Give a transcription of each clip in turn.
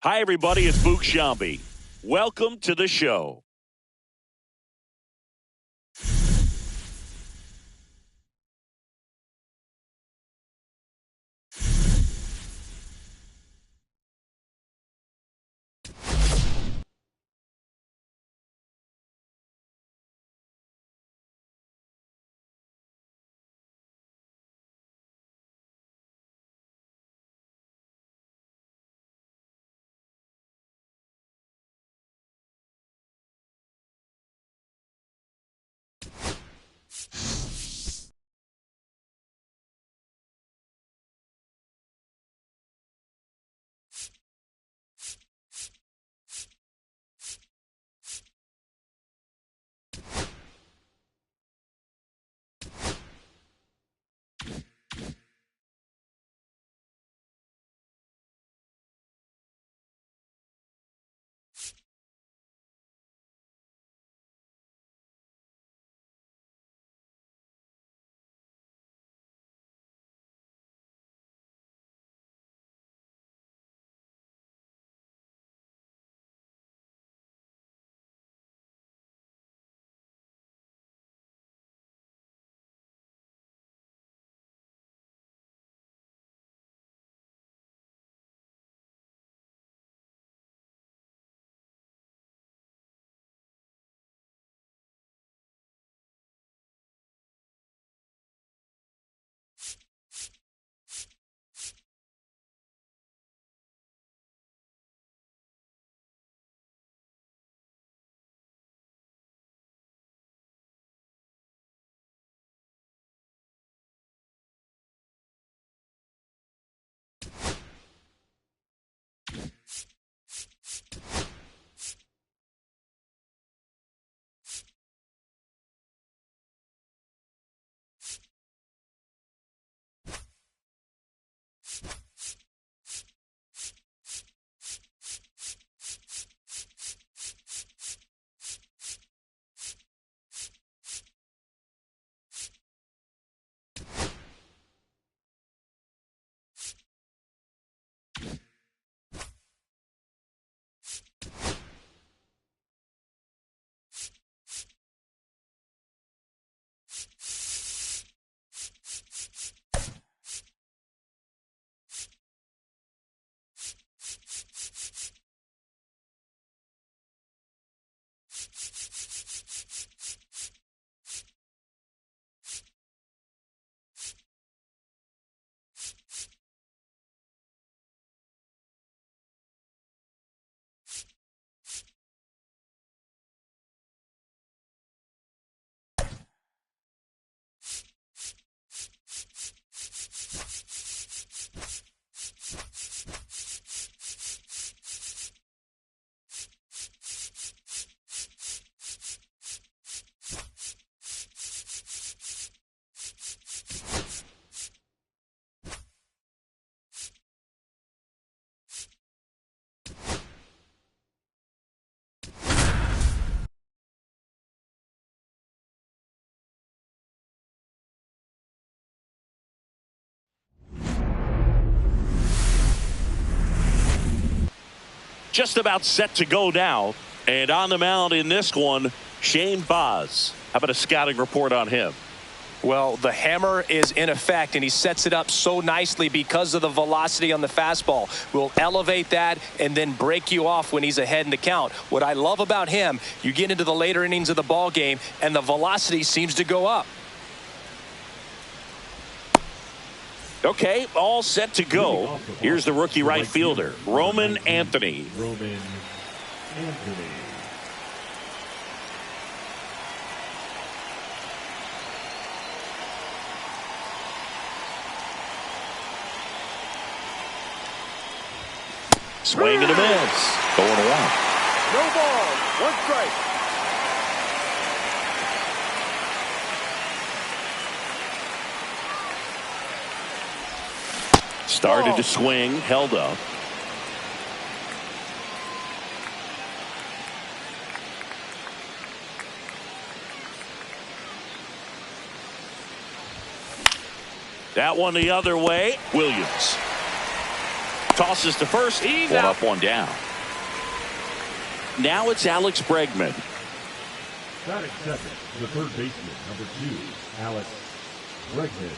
Hi, everybody. It's Boog Sciambi. Welcome to the show. Just about set to go now. And on the mound in this one, Shane Baz. How about a scouting report on him? Well, the hammer is in effect, and he sets it up so nicely because of the velocity on the fastball. Will elevate that and then break you off when he's ahead in the count. What I love about him, you get into the later innings of the ball game, and the velocity seems to go up. Okay, all set to go. Here's the rookie right fielder, Roman Anthony. Roman Anthony. Swing and a miss. Going one. No ball. One strike. Started to swing, held up. That one the other way. Williams. Tosses to first. He's one out. up, one down. Now it's Alex Bregman. Batting second, the third baseman, number 2, Alex Bregman.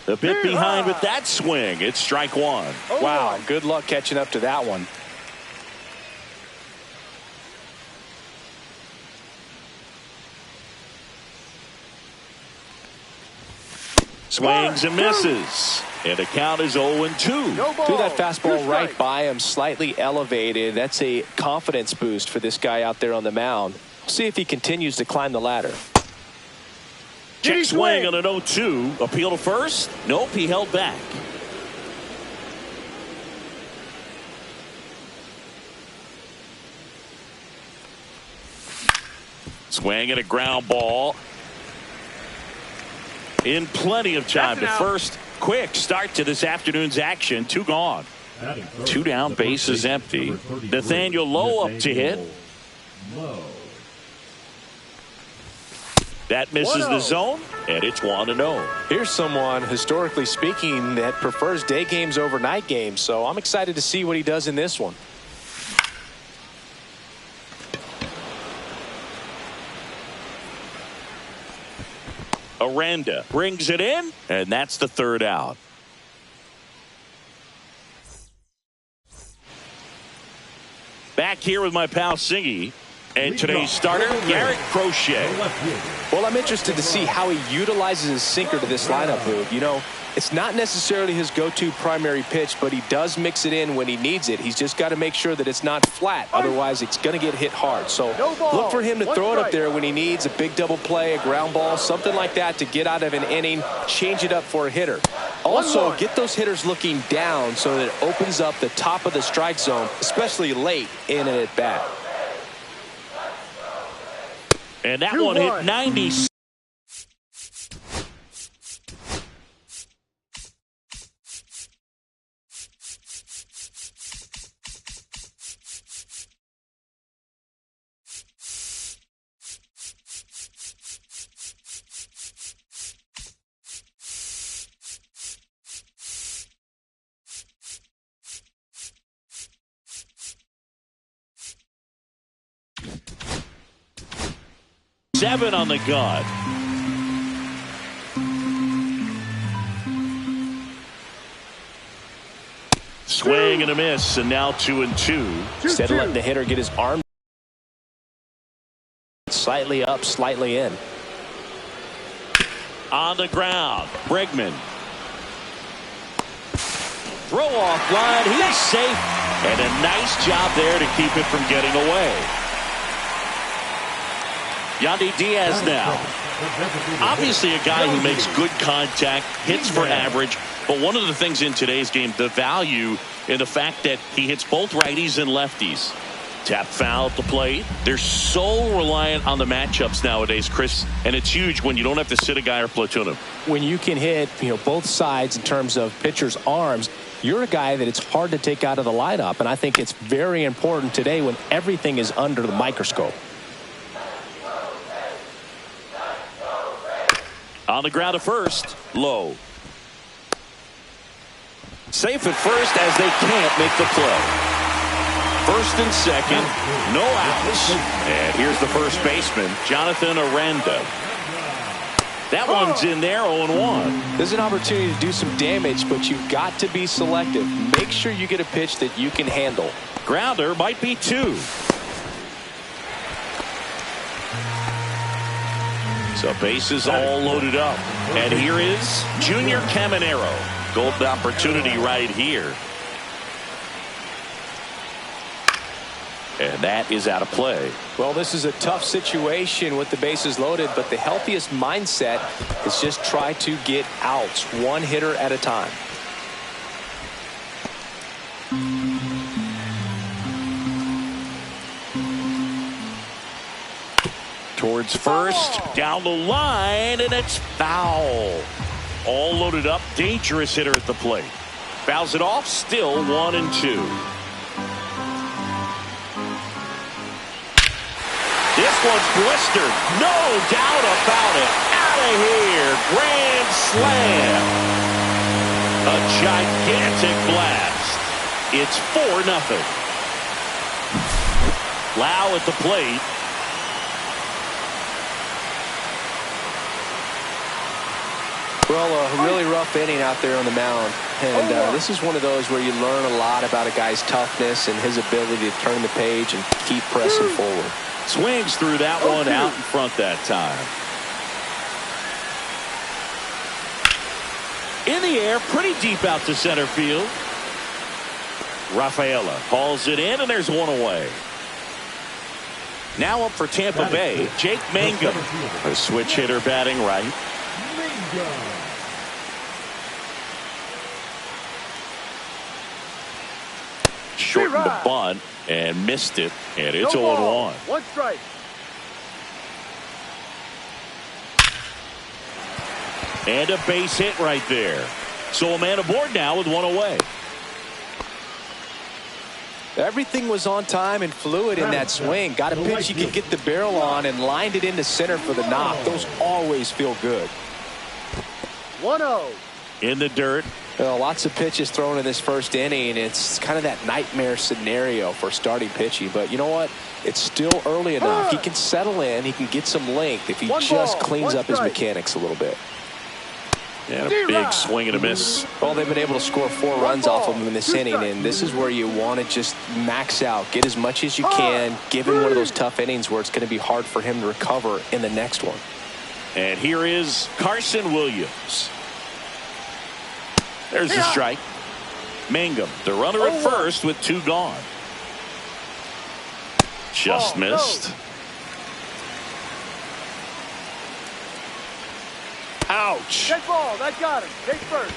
A bit behind with that swing. It's strike one. Wow, good luck catching up to that one. Swings and misses. And the count is 0-2. No ball. Threw that fastball 2 right strikes. by him, slightly elevated. That's a confidence boost for this guy out there on the mound. We'll see if he continues to climb the ladder. Check swing on an 0-2. Appeal to first. Nope, he held back. Swing and a ground ball. In plenty of time to first. Quick start to this afternoon's action. 2 gone. Batting third, 2 down, the third bases baseman, empty. number 33, Nathaniel Lowe up to hit. Lowe. That misses the zone, and it's 1-0. Here's someone, historically speaking, that prefers day games over night games, so I'm excited to see what he does in this one. Aranda brings it in, and that's the 3rd out. Back here with my pal Singy, and today's starter, Garrett Crochet. Well, I'm interested to see how he utilizes his sinker to this lineup move. You know, it's not necessarily his go-to primary pitch, but he does mix it in when he needs it. He's just got to make sure that it's not flat. Otherwise, it's going to get hit hard. So look for him to throw it up there when he needs a big double play, a ground ball, something like that to get out of an inning, change it up for a hitter. Also, get those hitters looking down so that it opens up the top of the strike zone, especially late in an at-bat. And that one hit 90. Seven on the gun. Swing and a miss, and now 2-2. Instead of letting the hitter get his arm slightly up, slightly in. On the ground, Bregman. Throw off line, he's safe. And a nice job there to keep it from getting away. Yandy Diaz now. Obviously a guy who makes good contact, hits for average, but one of the things in today's game, the value in the fact that he hits both righties and lefties. Tap foul at the plate. They're so reliant on the matchups nowadays, Chris, and it's huge when you don't have to sit a guy or platoon him. When you can hit, both sides in terms of pitchers' arms, you're a guy that it's hard to take out of the lineup, and I think it's very important today when everything is under the microscope. On the ground at first, Lowe. Safe at first as they can't make the play. First and second, no outs. And here's the first baseman, Jonathan Aranda. That one's in there, 0-1. There's an opportunity to do some damage, but you've got to be selective. Make sure you get a pitch that you can handle. Grounder might be 2. So bases all loaded up. And here is Junior Caminero. Golden opportunity right here. And that is out of play. Well, this is a tough situation with the bases loaded, but the healthiest mindset is just try to get outs, one hitter at a time. Towards first, down the line, and it's foul. All loaded up, dangerous hitter at the plate. Fouls it off, still 1-2. This one's blistered, no doubt about it. Out of here, grand slam. A gigantic blast. It's 4-0. Lau at the plate. Well, a really rough inning out there on the mound. And this is one of those where you learn a lot about a guy's toughness and his ability to turn the page and keep pressing forward. Swings through that one out in front that time. In the air, pretty deep out to center field. Rafaela hauls it in, and there's one away. Now up for Tampa Bay, Jake Mangum. A switch hitter batting right. Shortened the bunt and missed it, and it's 0-1. 1 strike. And a base hit right there. So a man aboard now with one away. Everything was on time and fluid in that swing. Got a pitch he could get the barrel on and lined it into center for the knock. Those always feel good. 1-0. In the dirt. Well, lots of pitches thrown in this first inning. It's kind of that nightmare scenario for starting pitching. But you know what? It's still early enough. He can settle in. He can get some length if he just cleans up his mechanics a little bit. And a big swing and a miss. Well, they've been able to score 4 runs off of him in this inning, and this is where you want to just max out, get as much as you can, give him one of those tough innings where it's going to be hard for him to recover in the next one. And here is Carson Williams. There's the strike. Mangum, the runner at first with 2 gone. Just missed. Ouch. Dead ball. That got him. Take first.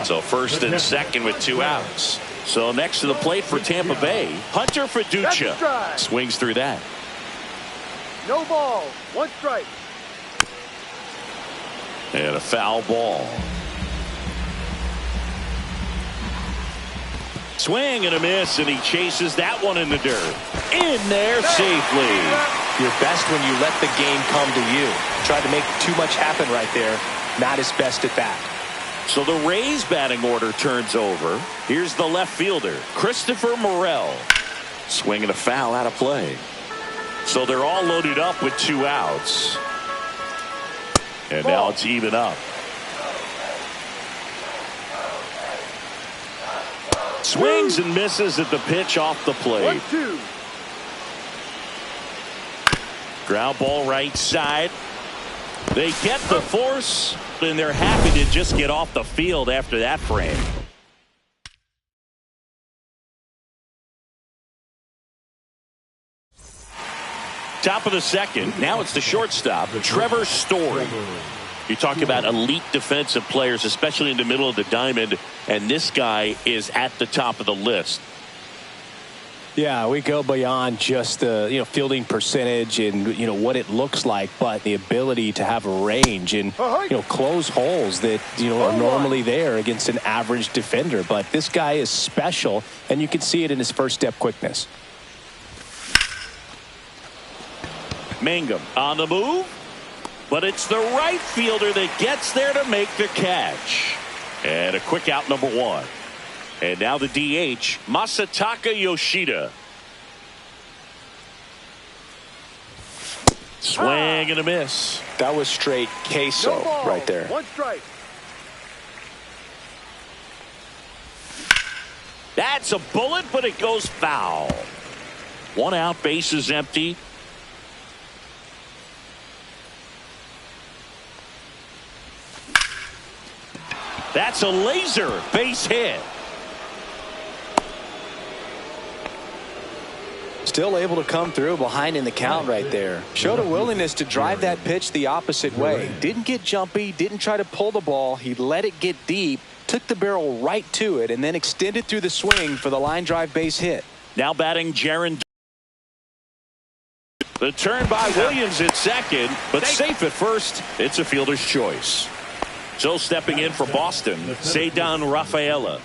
So first and second with 2 outs. So next to the plate for Tampa Bay, Hunter Fiducia swings through that. No ball. 1 strike. And a foul ball. Swing and a miss, and he chases that one in the dirt. In there safely. You're best when you let the game come to you. Tried to make too much happen right there. Not his best at bat. So the Rays batting order turns over. Here's the left fielder, Christopher Morel. Swinging a foul out of play. So they're all loaded up with 2 outs. And now it's even up. Swings and misses at the pitch off the plate. 1-2. Ground ball right side. They get the force, and they're happy to just get off the field after that frame. Top of the second. Now it's the shortstop, Trevor Story. You talk about elite defensive players, especially in the middle of the diamond, and this guy is at the top of the list. Yeah, we go beyond just the fielding percentage and what it looks like, but the ability to have a range and close holes that are normally there against an average defender. But this guy is special, and you can see it in his first step quickness. Mangum on the move, but it's the right fielder that gets there to make the catch. And a quick out, number 1. And now the DH, Masataka Yoshida. Swing and a miss. That was straight queso right there. 1 strike. That's a bullet, but it goes foul. 1 out, base is empty. That's a laser base hit. Still able to come through behind in the count right there. Showed a willingness to drive that pitch the opposite way. Didn't get jumpy, didn't try to pull the ball. He let it get deep, took the barrel right to it, and then extended through the swing for the line drive base hit. Now batting Jaron. The turn by Williams at second, but safe at first. It's a fielder's choice. So stepping in for Boston, Ceddanne Rafaela.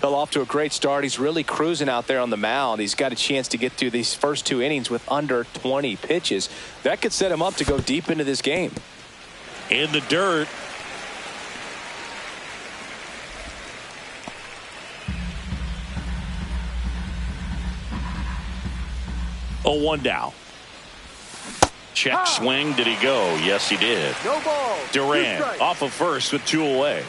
Fell off to a great start. He's really cruising out there on the mound. He's got a chance to get through these first 2 innings with under 20 pitches. That could set him up to go deep into this game. in the dirt. Oh, 1 down. Check swing. Did he go? Yes, he did. No ball. Durant off of first with 2 away.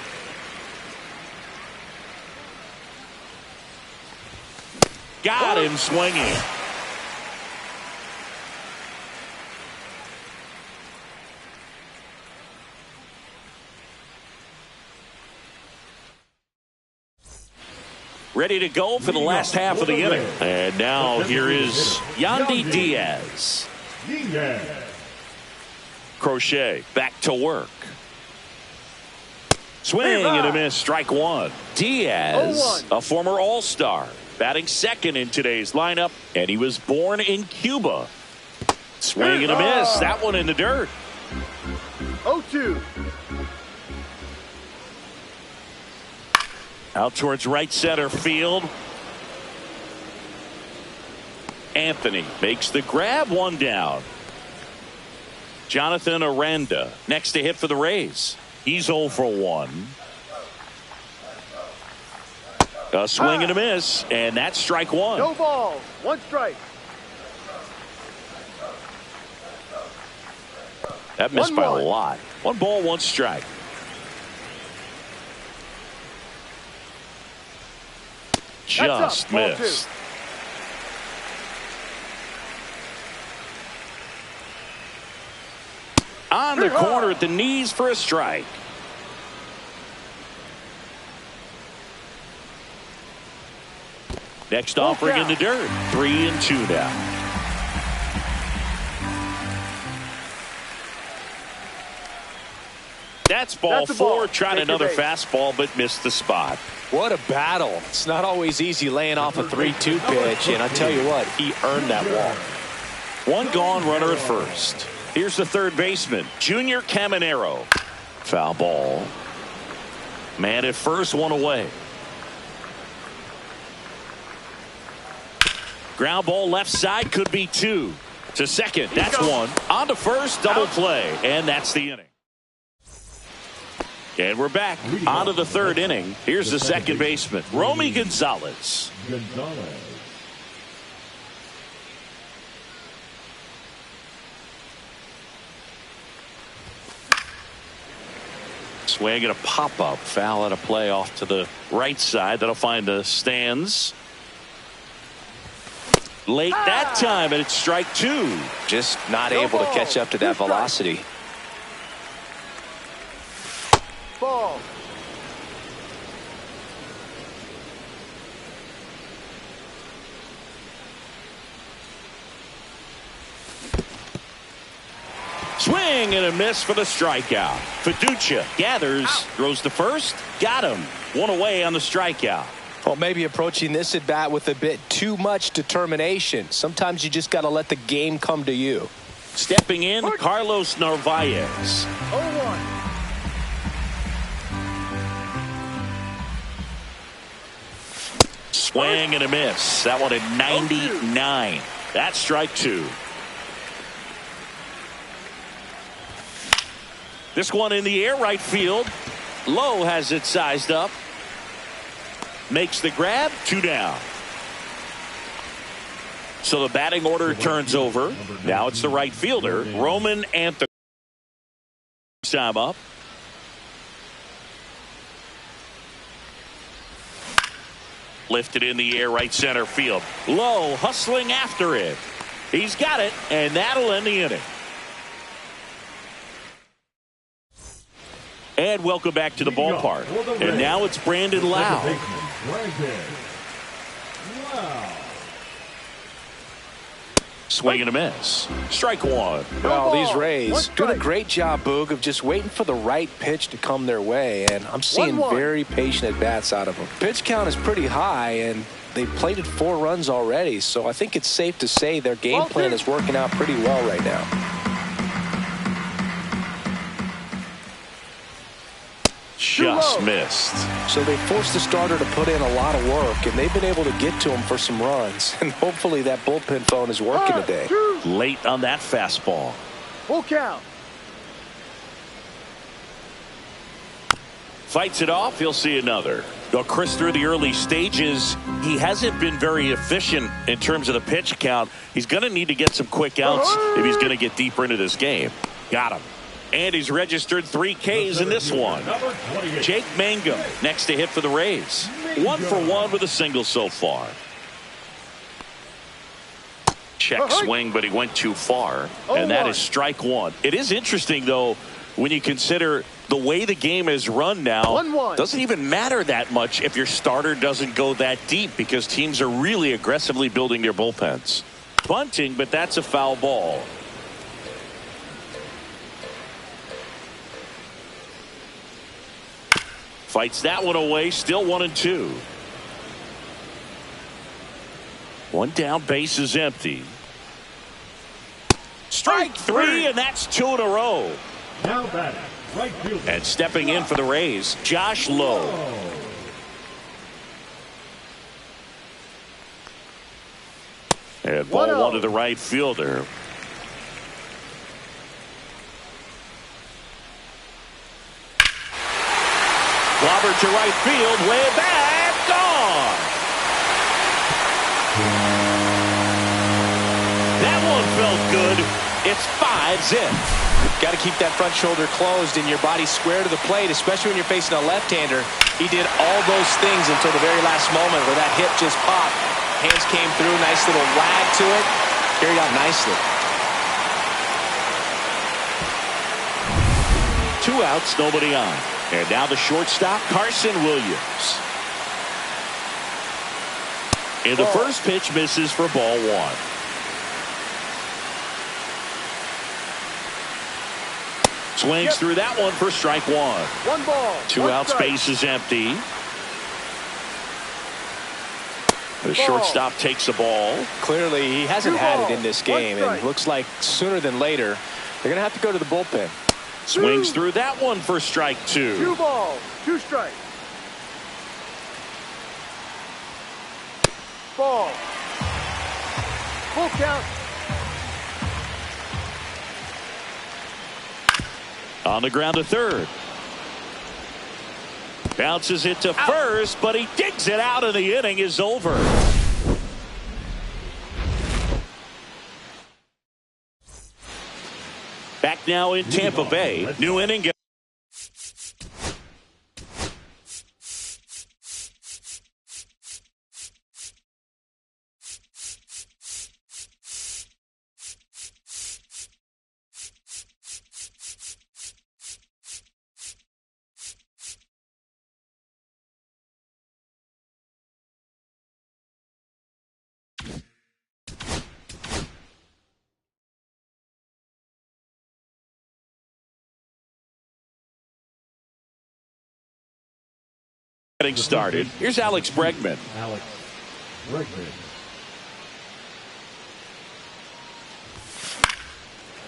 Got him swinging. Ready to go for the last half of the inning. And now here is Yandy Diaz. Crochet back to work. Swing and a miss. Strike 1. Diaz, a former All-Star, batting second in today's lineup, and he was born in Cuba. Swing and a miss. That one in the dirt. 0-2. Out towards right center field. Anthony makes the grab. 1 down. Jonathan Aranda next to hit for the Rays. He's 0 for 1. A swing and a miss, and that's strike 1. No balls. 1 strike. That missed by a lot. 1 ball, 1 strike. Just missed. On the corner at the knees for a strike. Next offering in the dirt. 3-2 now. That's ball 4. Tried another fastball but missed the spot. What a battle. It's not always easy laying off a 3-2 pitch, and I tell you what, he earned that walk. 1 gone, runner at first. Here's the third baseman, Junior Caminero. Foul ball. Man at first, 1 away. Ground ball left side, could be 2. To second, that's 1. On to first, double play, and that's the inning. And we're back on to the third inning. Here's the second baseman, Romy Gonzalez. Swing and a pop-up. Foul and a play off to the right side. That'll find the stands. Late that time, and it's strike 2. Just not able to catch up to that velocity. Ball. Swing and a miss for the strikeout. Fiducia gathers, throws to first, got him. 1 away on the strikeout. Well, maybe approaching this at bat with a bit too much determination. Sometimes you just got to let the game come to you. Stepping in, Carlos Narvaez. 0-1. Swing and a miss. That one at 99. That's strike 2. This one in the air, right field. Lowe has it sized up. Makes the grab. 2 down. So the batting order turns over. Now it's the right fielder, Roman Anthony. Time up. Lifted in the air, right center field. Lowe hustling after it. He's got it, and that'll end the inning. And welcome back to the ballpark. And now it's Brandon Lau. Swing and a miss. Strike 1. Well, these Rays doing a great job, Boog, of just waiting for the right pitch to come their way, and I'm seeing very patient at-bats out of them. Pitch count is pretty high, and they plated 4 runs already, so I think it's safe to say their game plan is working out pretty well right now. Just missed. So they forced the starter to put in a lot of work, and they've been able to get to him for some runs. And hopefully that bullpen phone is working today. Late on that fastball. Full count. Fights it off. He'll see another. Well, Chris, through the early stages, he hasn't been very efficient in terms of the pitch count. He's going to need to get some quick outs if he's going to get deeper into this game. Got him. And he's registered 3 Ks in this one. Jake Mangum next to hit for the Rays. 1 for 1 with a single so far. Check swing, but he went too far. And that is strike 1. It is interesting, though, when you consider the way the game is run now. 1-1. Doesn't even matter that much if your starter doesn't go that deep, because teams are really aggressively building their bullpens. Bunting, but that's a foul ball. Fights that one away. Still 1-2. 1 down, base is empty. Strike 3, and that's 2 in a row. Now batting, right fielder. And stepping in for the Rays, Josh Lowe. And ball 1 to the right fielder. Robert to right field, way back, gone. That one felt good. It's 5 zip. Got to keep that front shoulder closed and your body square to the plate, especially when you're facing a left-hander. He did all those things until the very last moment where that hip just popped. Hands came through, nice little wag to it. Carried out nicely. 2 outs, nobody on. And now the shortstop, Carson Williams. And the first pitch misses for ball 1. Swings through that one for strike 1. 1 ball. 2 outs, base is empty. The shortstop takes the ball. Clearly, he hasn't had it in this game, and it looks like sooner than later they're going to have to go to the bullpen. Swings through that one for strike 2. 2 balls, 2 strikes. Ball. Full count. On the ground to third. Bounces it to first, but he digs it out, and the inning is over. Back now in Tampa Bay. New inning. Getting started. Here's Alex Bregman. Alex Bregman.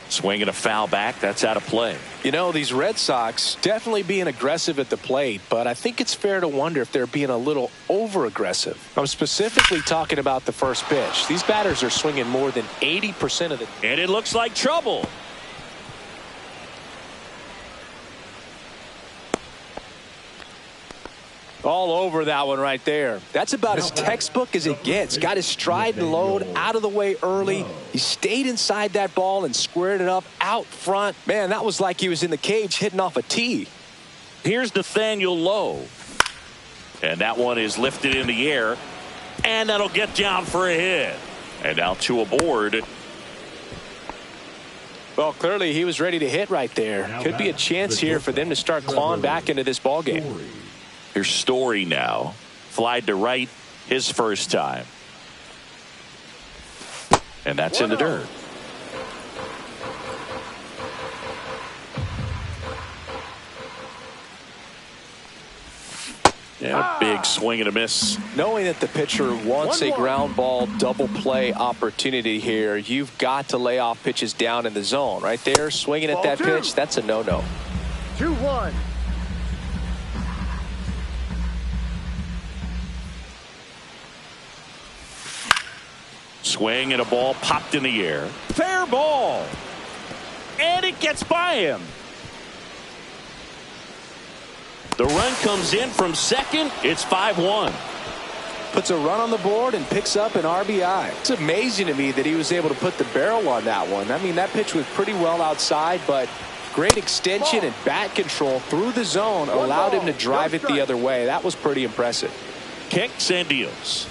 Swinging a foul back. That's out of play. You know, these Red Sox definitely being aggressive at the plate, but I think it's fair to wonder if they're being a little over-aggressive. I'm specifically talking about the first pitch. These batters are swinging more than 80% of the... And it looks like trouble. All over that one right there. That's about as textbook as it gets. Got his stride and load out of the way early. He stayed inside that ball and squared it up out front. Man, that was like he was in the cage hitting off a tee. Here's Nathaniel Lowe. And that one is lifted in the air. And that'll get down for a hit. And now 2 aboard. Well, clearly he was ready to hit right there. Could be a chance here for them to start clawing back into this ball game. Here's Story now. Flied to right his first time. And that's in the dirt. Yeah, big swing and a miss. Knowing that the pitcher wants a ground ball double play opportunity here, you've got to lay off pitches down in the zone. Right there, swinging at that pitch, that's a no-no. 2-1. Swing and a ball popped in the air. Fair ball. And it gets by him. The run comes in from second. It's 5-1. Puts a run on the board and picks up an RBI. It's amazing to me that he was able to put the barrel on that one. I mean, that pitch was pretty well outside, but great extension and bat control through the zone allowed him to drive it the other way. That was pretty impressive. Kicks and deals.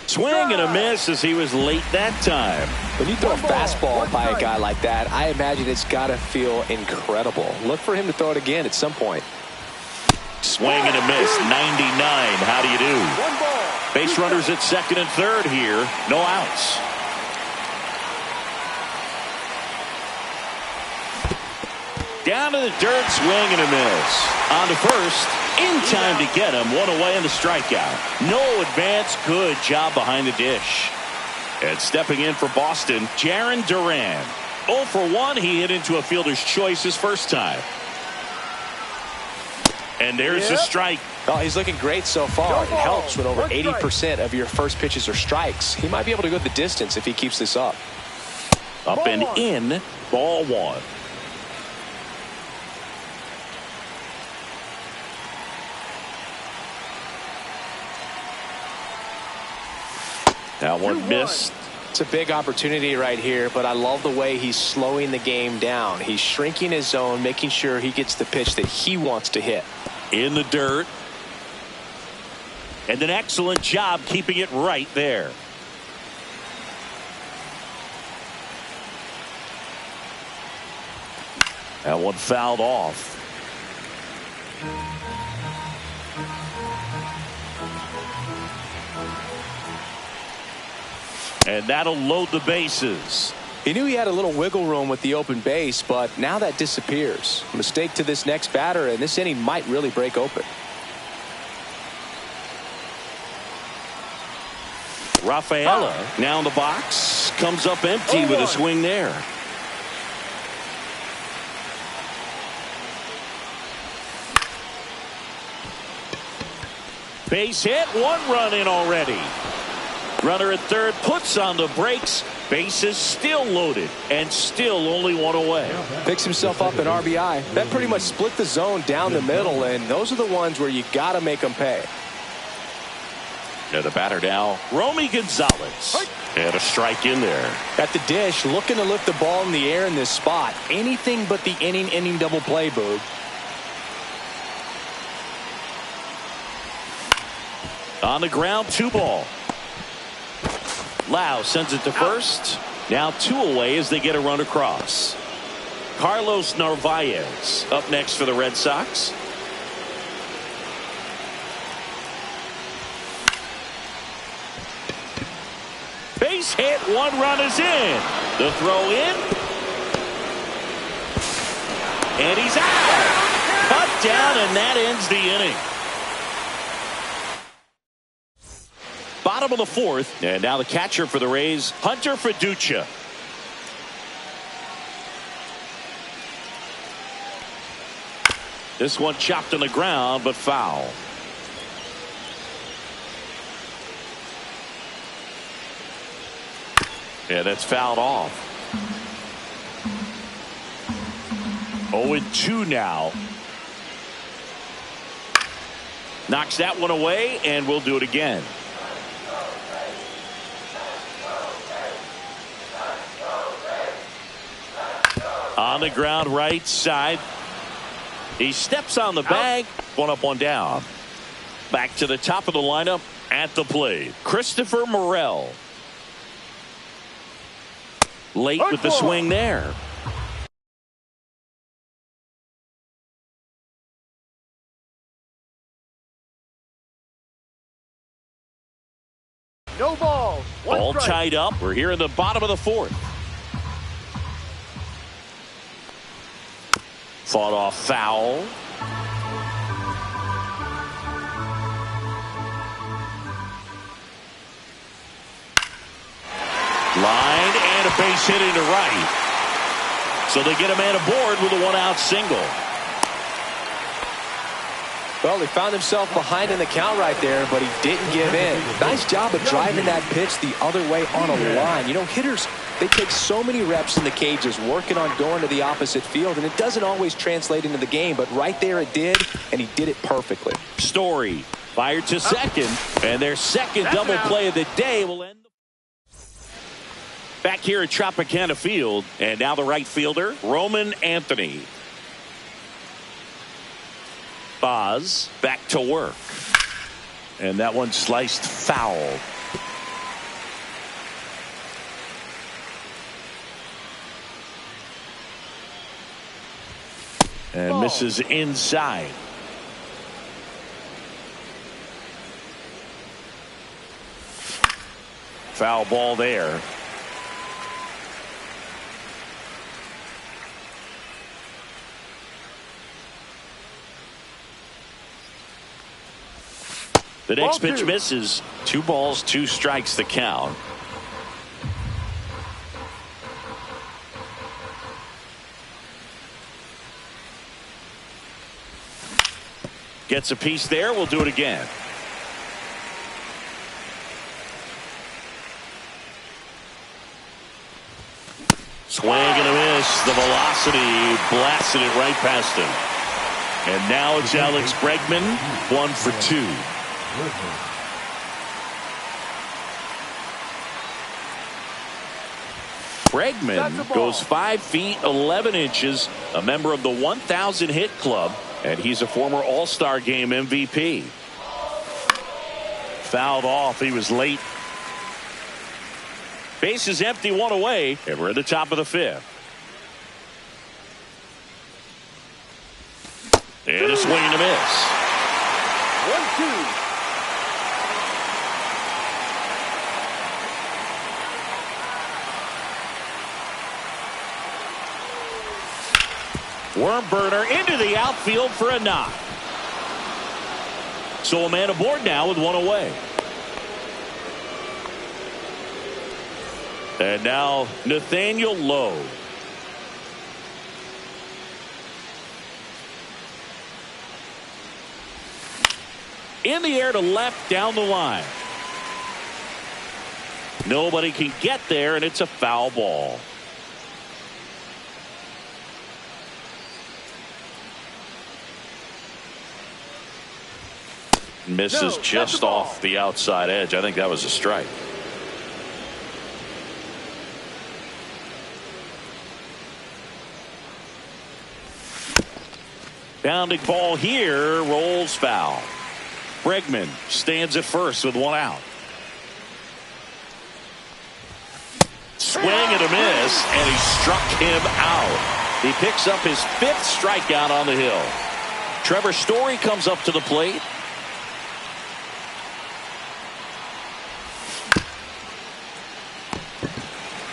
Swing and a miss as he was late that time. When you throw a fastball by a guy like that, I imagine it's got to feel incredible. Look for him to throw it again at some point. Swing and a miss. 99. How do you do? Base runners at second and third here. No outs. Down to the dirt. Swing and a miss. On to first. In time to get him. One away in the strikeout. No advance. Good job behind the dish. And stepping in for Boston, Jarren Duran. 0 for 1. He hit into a fielder's choice his first time. And there's the strike. Oh, he's looking great so far. It helps when over 80% of your first pitches are strikes. He might be able to go the distance if he keeps this up. Up and in. Ball 1. That one missed. It's a big opportunity right here, but I love the way he's slowing the game down. He's shrinking his zone, making sure he gets the pitch that he wants to hit. In the dirt. And an excellent job keeping it right there. That one fouled off. And that'll load the bases. He knew he had a little wiggle room with the open base, but now that disappears. A mistake to this next batter, and this inning might really break open. Rafaela now in the box. Comes up empty with a swing there. Base hit. 1 run in already. Runner at third puts on the brakes. Bases still loaded and still only 1 away. Picks himself up an RBI. That pretty much split the zone down the middle, and those are the ones where you got to make them pay. And the batter now, Romy Gonzalez. And a strike in there. At the dish, looking to lift the ball in the air in this spot. Anything but the inning double play, Boog. On the ground, 2 ball. Lau sends it to first. Now 2 away as they get a run across. Carlos Narvaez up next for the Red Sox. Base hit. 1 run is in. The throw in. And he's out. Cut down, and that ends the inning. Bottom of the 4th, and now the catcher for the Rays, Hunter Fiducia. This one chopped on the ground, but foul. Yeah, that's fouled off. 0-2 now. Knocks that one away, and we'll do it again. On the ground, right side. He steps on the bag. 1 up, 1 down. Back to the top of the lineup at the plate, Christopher Morel. Late with the swing there. No balls. All tied up. We're here in the bottom of the 4th. Fought off foul. Line and a base hit into right. So they get a man aboard with a 1-out single. Well, he found himself behind in the count right there, but he didn't give in. Nice job of driving that pitch the other way on a line. You know, hitters They take so many reps in the cages working on going to the opposite field, and it doesn't always translate into the game, but right there it did, and he did it perfectly. Story fired to second, and their second double play of the day will end. Back here at Tropicana Field, and now the right fielder, Roman Anthony. Boz back to work. And that one sliced foul. And misses inside. Foul ball there. The next pitch misses. 2 balls, 2 strikes the count. Gets a piece there. We'll do it again. Swing and a miss. The velocity blasted it right past him. And now it's Alex Bregman, 1 for 2. Bregman goes 5 feet 11 inches, a member of the 1,000 hit club, and he's a former All-Star Game MVP. Fouled off. He was late. Base is empty, 1 away, and we're at the top of the 5th. And a swing and a miss. 1-2. Worm burner into the outfield for a knock. So a man aboard now with 1 away. And now Nathaniel Lowe. In the air to left down the line. Nobody can get there, and it's a foul ball. Misses just off the outside edge. I think that was a strike. Bounding ball here, rolls foul. Bregman stands at first with 1 out. Swing and a miss, and he struck him out. He picks up his 5th strikeout on the hill. Trevor Story comes up to the plate.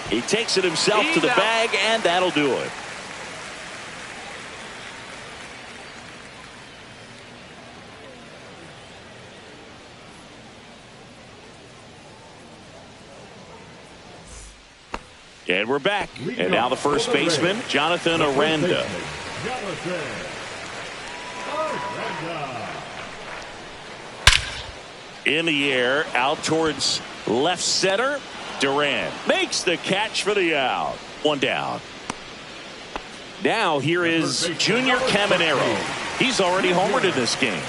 He takes it himself to the bag, and that'll do it. And we're back. And now the first baseman, Jonathan Aranda. In the air, out towards left center. Durant makes the catch for the out. 1 down. Now here is Junior Caminero. He's already homered in this game.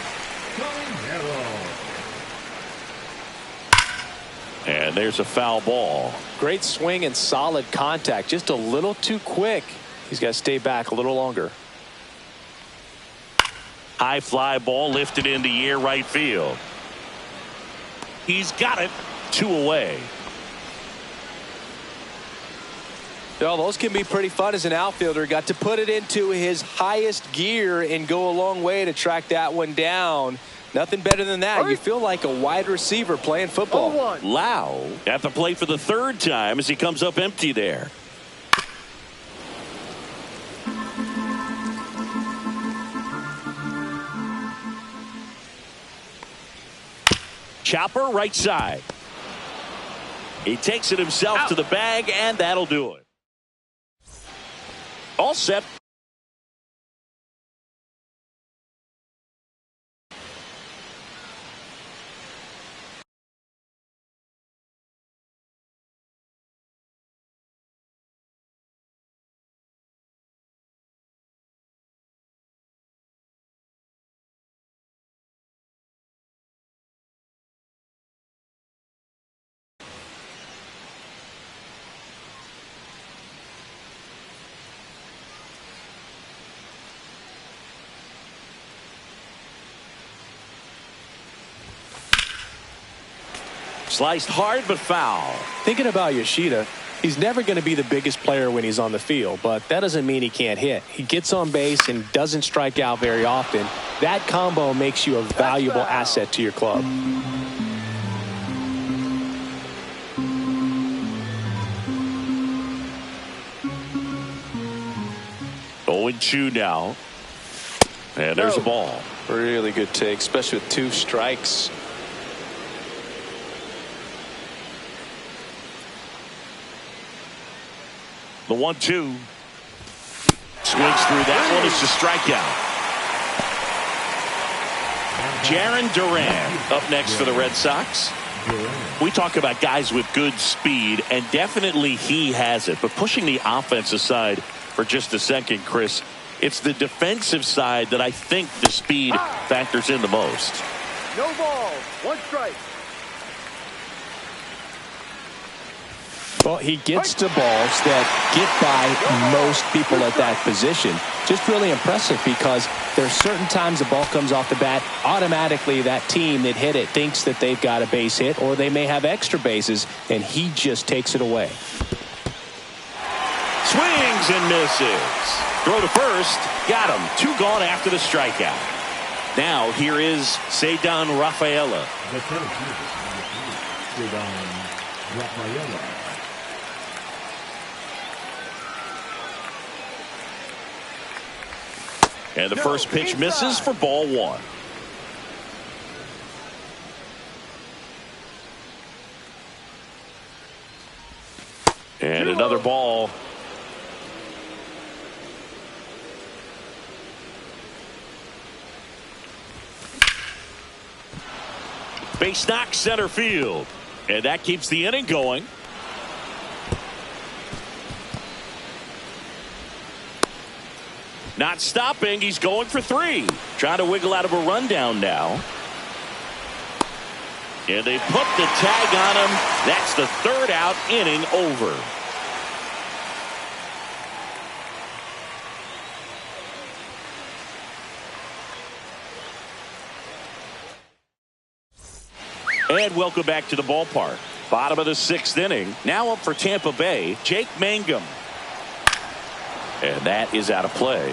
And there's a foul ball. Great swing and solid contact. Just a little too quick. He's got to stay back a little longer. High fly ball lifted in the air right field. He's got it. 2 away. Well, those can be pretty fun as an outfielder. Got to put it into his highest gear and go a long way to track that one down. Nothing better than that. You feel like a wide receiver playing football. Lau at the plate for the 3rd time as he comes up empty there. Chopper right side. He takes it himself to the bag, and that'll do it. All set. Sliced hard but foul. Thinking about Yoshida, he's never going to be the biggest player when he's on the field, but that doesn't mean he can't hit. He gets on base and doesn't strike out very often. That combo makes you a valuable asset to your club. 0-2 now. And there's a ball. Really good take, especially with 2 strikes. The 1-2. Swings through that one. It's a strikeout. Jarren Duran up next for the Red Sox. We talk about guys with good speed, and definitely he has it. But pushing the offense aside for just a second, Chris, it's the defensive side that I think the speed factors in the most. No ball. 1 strike. Well, he gets to balls that get by most people at that position. Just really impressive because there's certain times the ball comes off the bat, automatically that team that hit it thinks that they've got a base hit, or they may have extra bases, and he just takes it away. Swings and misses. Throw to first. Got him. 2 gone after the strikeout. Now here is Ceddanne Rafaela. The center fielder, Ceddanne Rafaela. And the first pitch misses for ball 1. And another ball. Base knock center field. And that keeps the inning going. Not stopping. He's going for 3. Trying to wiggle out of a rundown now. And they put the tag on him. That's the 3rd out, inning over. And welcome back to the ballpark. Bottom of the 6th inning. Now up for Tampa Bay, Jake Mangum. And that is out of play.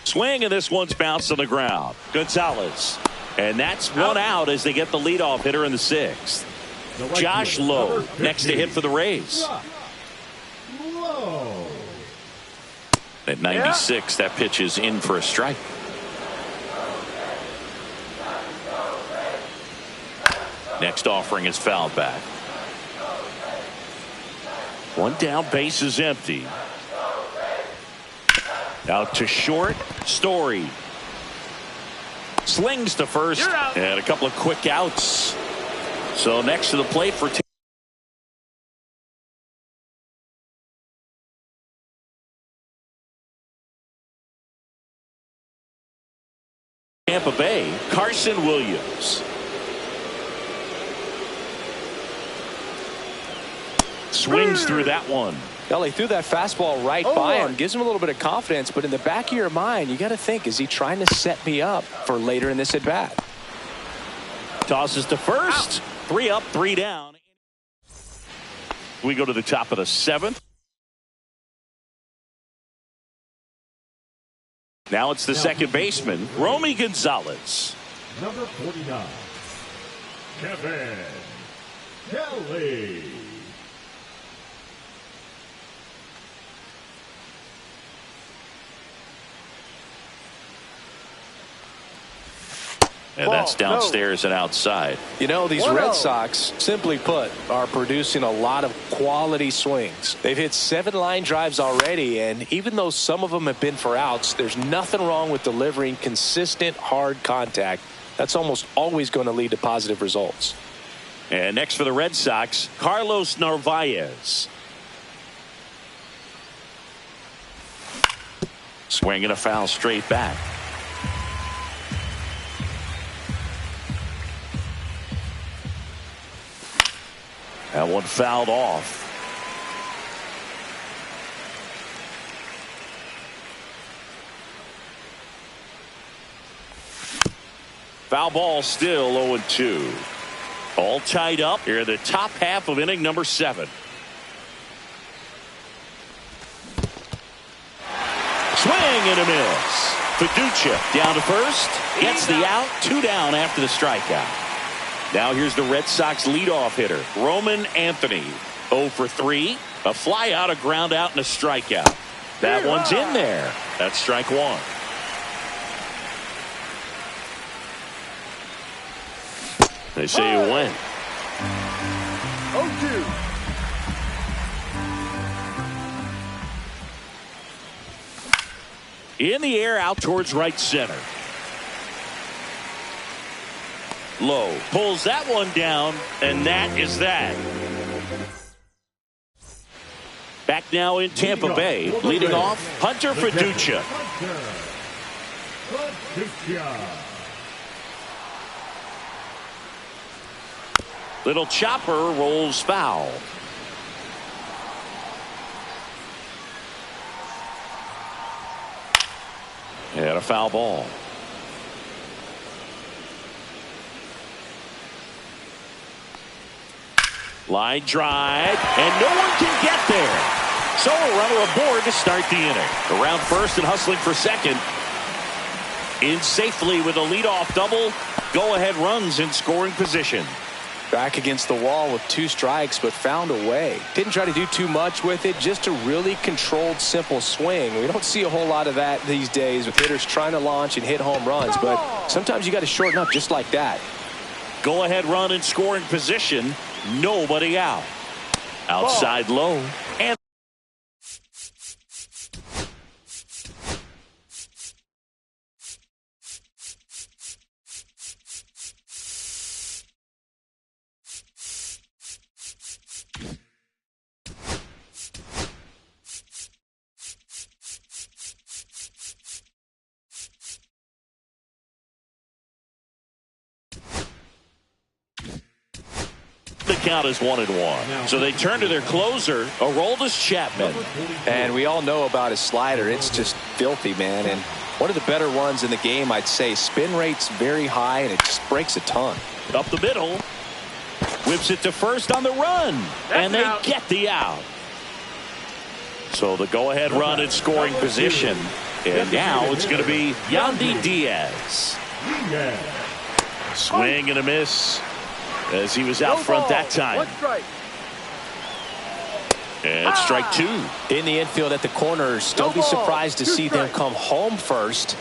Swing, and this one's bounced on the ground. Gonzalez. And that's 1 out as they get the leadoff hitter in the 6th. Josh Lowe next to hit for the Rays. At 96, that pitch is in for a strike. Next offering is fouled back. 1 down, base is empty. Out to short, Story. Slings to first, and a couple of quick outs. So next to the plate for Tampa Bay, Carson Williams. Swings through that one. Well, he threw that fastball right by him. Gives him a little bit of confidence, but in the back of your mind, you got to think, is he trying to set me up for later in this at bat? Tosses to first. 3 up, 3 down. We go to the top of the 7th. Now it's the second baseman, Romy Gonzalez. Number 49, Kevin Kelly. And that's downstairs and outside. You know, these Red Sox, simply put, are producing a lot of quality swings. They've hit 7 line drives already, and even though some of them have been for outs, there's nothing wrong with delivering consistent, hard contact. That's almost always going to lead to positive results. And next for the Red Sox, Carlos Narvaez. Swinging a foul straight back. That one fouled off. Foul ball, still 0-2. All tied up here in the top half of inning number 7. Swing and a miss. Fiducia down to first. Gets the out. 2 down after the strikeout. Now here's the Red Sox leadoff hitter, Roman Anthony. 0 for 3. A fly out, a ground out, and a strikeout. That one's in there. That's strike 1. They say you win. 0-2. In the air, out towards right center. Low pulls that one down, and that is that. Back now in Tampa Bay, leading off, Hunter Fiducia. Little chopper rolls foul. And a foul ball. Line drive, and no one can get there. So a runner aboard to start the inning. Around first and hustling for second. In safely with a leadoff double. Go-ahead runs in scoring position. Back against the wall with 2 strikes, but found a way. Didn't try to do too much with it. Just a really controlled, simple swing. We don't see a whole lot of that these days with hitters trying to launch and hit home runs. But sometimes you got to shorten up just like that. Go-ahead run in scoring position. Nobody out. Outside low. And the count is 1-1. So they turn to their closer, Aroldis Chapman. And we all know about his slider. It's just filthy, man. And one of the better ones in the game, I'd say. Spin rate's very high, and it just breaks a ton. Up the middle. Whips it to first on the run. And they get the out. So the go-ahead run in scoring position. And now it's going to be Yandy Diaz. Swing and a miss, as he was out front that time. 1 strike. And strike 2. In the infield at the corners, don't be surprised to see them come home first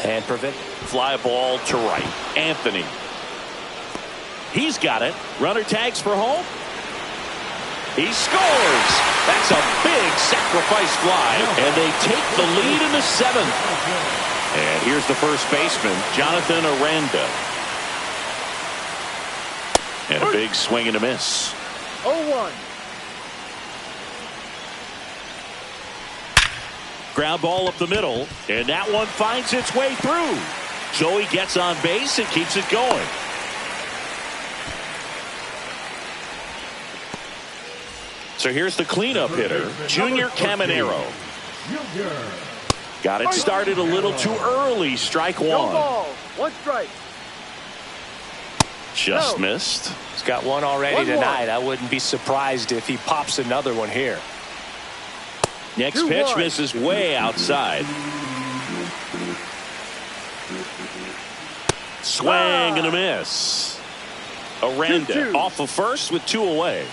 and prevent. Fly ball to right. Anthony. He's got it. Runner tags for home. He scores. That's a big sacrifice fly. And they take the lead in the 7th. And here's the first baseman, Jonathan Aranda. And a big swing and a miss. 0-1. Ground ball up the middle, and that one finds its way through. So he gets on base and keeps it going. So here's the cleanup hitter, Junior Caminero. Got it started a little too early. Strike 1. No ball. 1 strike. Just missed. He's got one already tonight. I wouldn't be surprised if he pops another one here. Next pitch misses way outside. Swing and a miss. Aranda off of first with 2 away.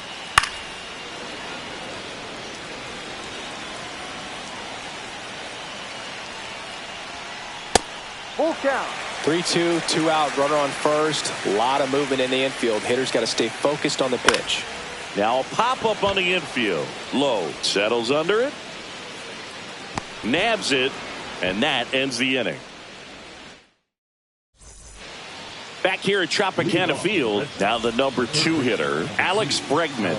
Full count. 3-2, 2 out, runner on first. A lot of movement in the infield. Hitters got to stay focused on the pitch. Now a pop-up on the infield. Low. Settles under it. Nabs it. And that ends the inning. Back here at Tropicana Field, now the number 2 hitter, Alex Bregman.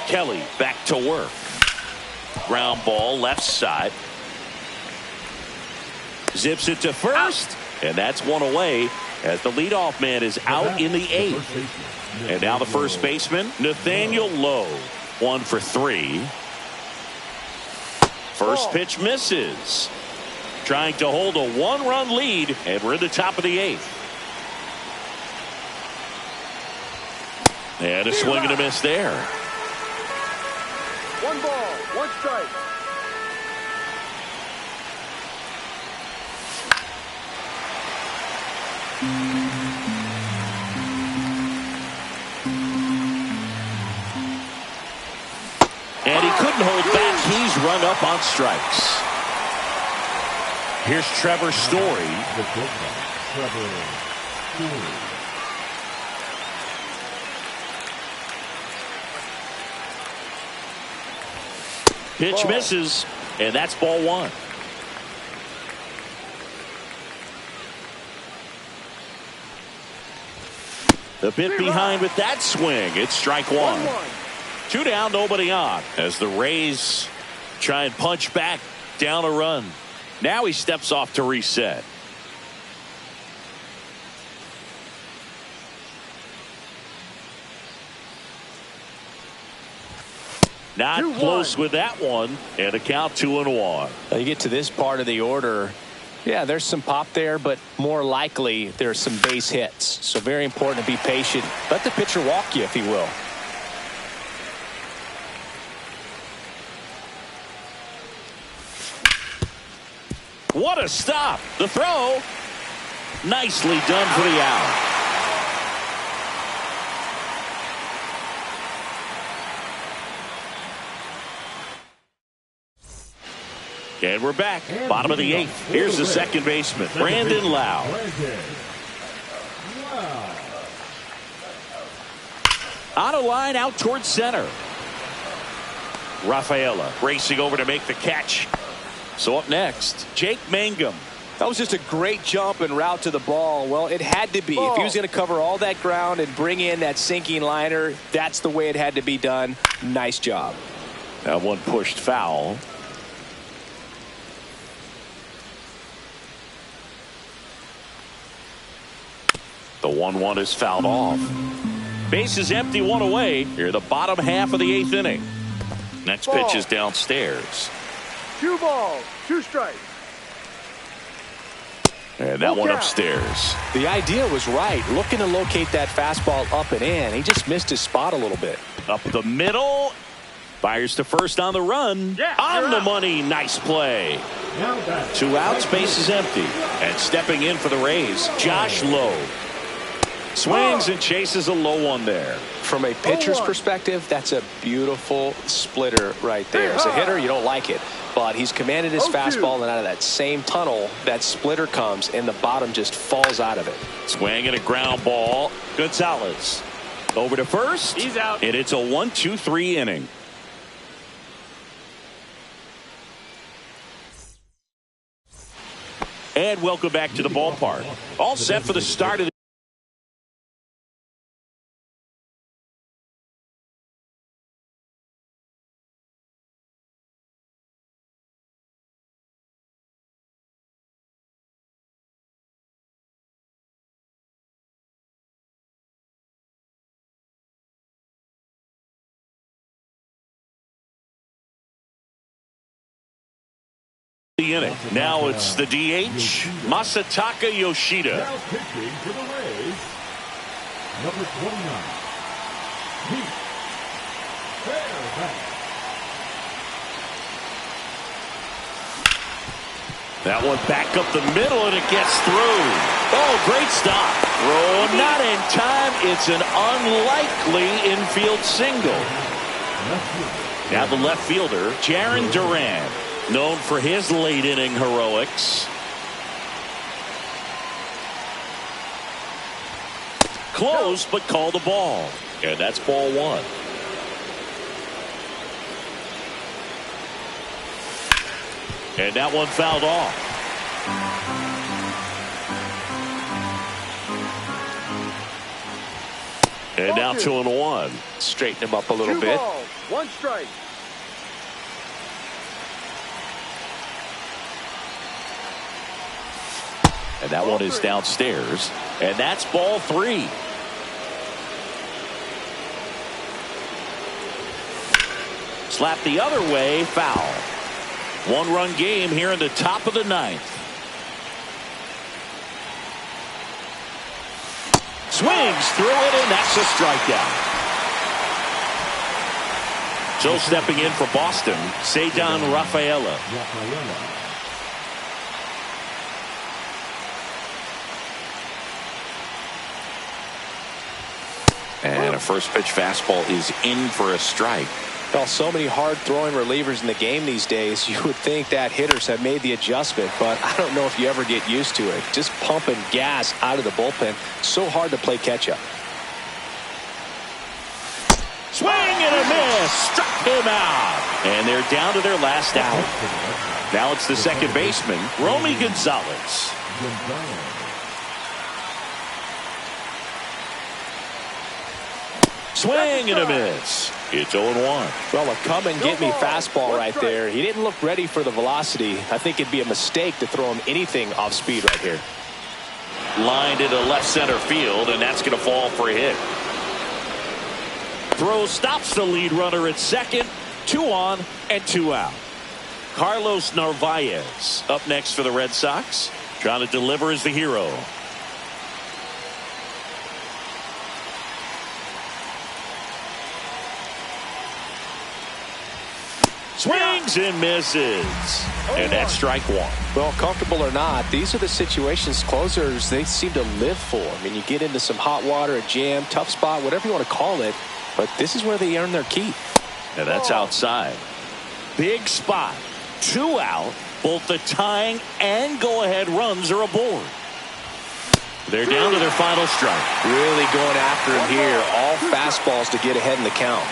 Kelly back to work. Ground ball left side. Zips it to first, and that's 1 away as the leadoff man is out in the 8th. And now the first baseman, Nathaniel Lowe. 1 for 3. First pitch misses. trying to hold a one-run lead, and we're in the top of the 8th. And a swing and a miss there. 1 ball, 1 strike. And he couldn't hold back. He's rung up on strikes. Here's Trevor Story. Pitch misses, and that's ball 1. The bit behind with that swing. It's strike 1. 2 down, nobody on. As the Rays try and punch back down a run. Now he steps off to reset. Not close with that one, and a count 2-1. You get to this part of the order, yeah, there's some pop there, but more likely there's some base hits. So very important to be patient. Let the pitcher walk you, if he will. What a stop. The throw. Nicely done for the out. And we're back. Bottom of the 8th. Here's the second baseman, Brandon Lau. On a line out towards center. Rafaela racing over to make the catch. So up next, Jake Mangum. That was just a great jump and route to the ball. Well, it had to be. If he was going to cover all that ground and bring in that sinking liner, that's the way it had to be done. Nice job. That one pushed foul. The 1-1 is fouled off. Base is empty, 1 away. Here, the bottom half of the 8th inning. Next pitch is downstairs. 2 balls, 2 strikes. And that one upstairs. The idea was right. Looking to locate that fastball up and in. He just missed his spot a little bit. Up the middle. Fires to first on the run. On the money. Nice play. 2 outs. Base is empty. And stepping in for the Rays, Josh Lowe. Swings and chases a low one there. From a pitcher's perspective, that's a beautiful splitter right there. As a hitter, you don't like it. But he's commanded his fastball, and out of that same tunnel, that splitter comes, and the bottom just falls out of it. Swing and a ground ball. Gonzalez over to first. He's out. And it's a 1-2-3 inning. And welcome back to the ballpark. All set for the start of the inning. Now it's the DH, Masataka Yoshida. Now pitching for the Rays, number 29, Pete Fairbanks. That one back up the middle, and it gets through. Oh, great stop. Throw not in time. It's an unlikely infield single. Now the left fielder, Jarren Duran, known for his late inning heroics. Close, but call the ball. And that's ball 1. And that one fouled off. And now 2-1. Straighten him up a little 2 bit. balls, 1 strike. And that one is downstairs. And that's ball 3. Slap the other way, foul. One-run game here in the top of the ninth. Swings through it, and that's a strikeout. So stepping in for Boston, Cedar Rafaela. And a first pitch fastball is in for a strike. Well, so many hard-throwing relievers in the game these days, you would think that hitters have made the adjustment, but I don't know if you ever get used to it. Just pumping gas out of the bullpen, so hard to play catch-up. Swing and a miss, struck him out. And they're down to their last out. Now it's the second baseman, Romy Gonzalez. Swing and a miss. It's 0-1. Well, a come-and-get-me fastball right there. He didn't look ready for the velocity. I think it'd be a mistake to throw him anything off speed right here. Lined into left center field, and that's going to fall for a hit. Throw stops the lead runner at second. 2 on and 2 out. Carlos Narvaez up next for the Red Sox. Trying to deliver as the hero. Swings and misses. And that's strike 1. Well, comfortable or not, these are the situations closers they seem to live for. I mean, you get into some hot water, a jam, tough spot, whatever you want to call it, but this is where they earn their keep. Now that's outside. Big spot. 2 out. Both the tying and go-ahead runs are aboard. They're down to their final strike. Really going after him here. All fastballs to get ahead in the count.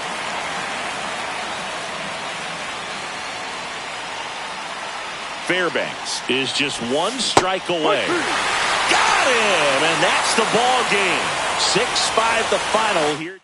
Fairbanks is just 1 strike away. Got him, and that's the ball game. 6-5 the final here.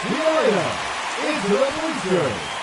Florida into the bleachers.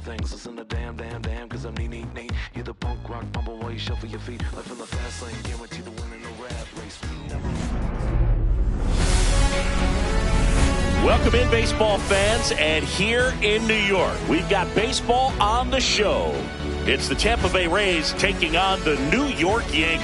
Things listen to damn, cause I'm neat. You're the punk rock bumble while you shuffle your feet. Life in the fast lane, guarantee to win in the rap race. Welcome in, baseball fans, and here in New York, we've got baseball on the show. It's the Tampa Bay Rays taking on the New York Yankees.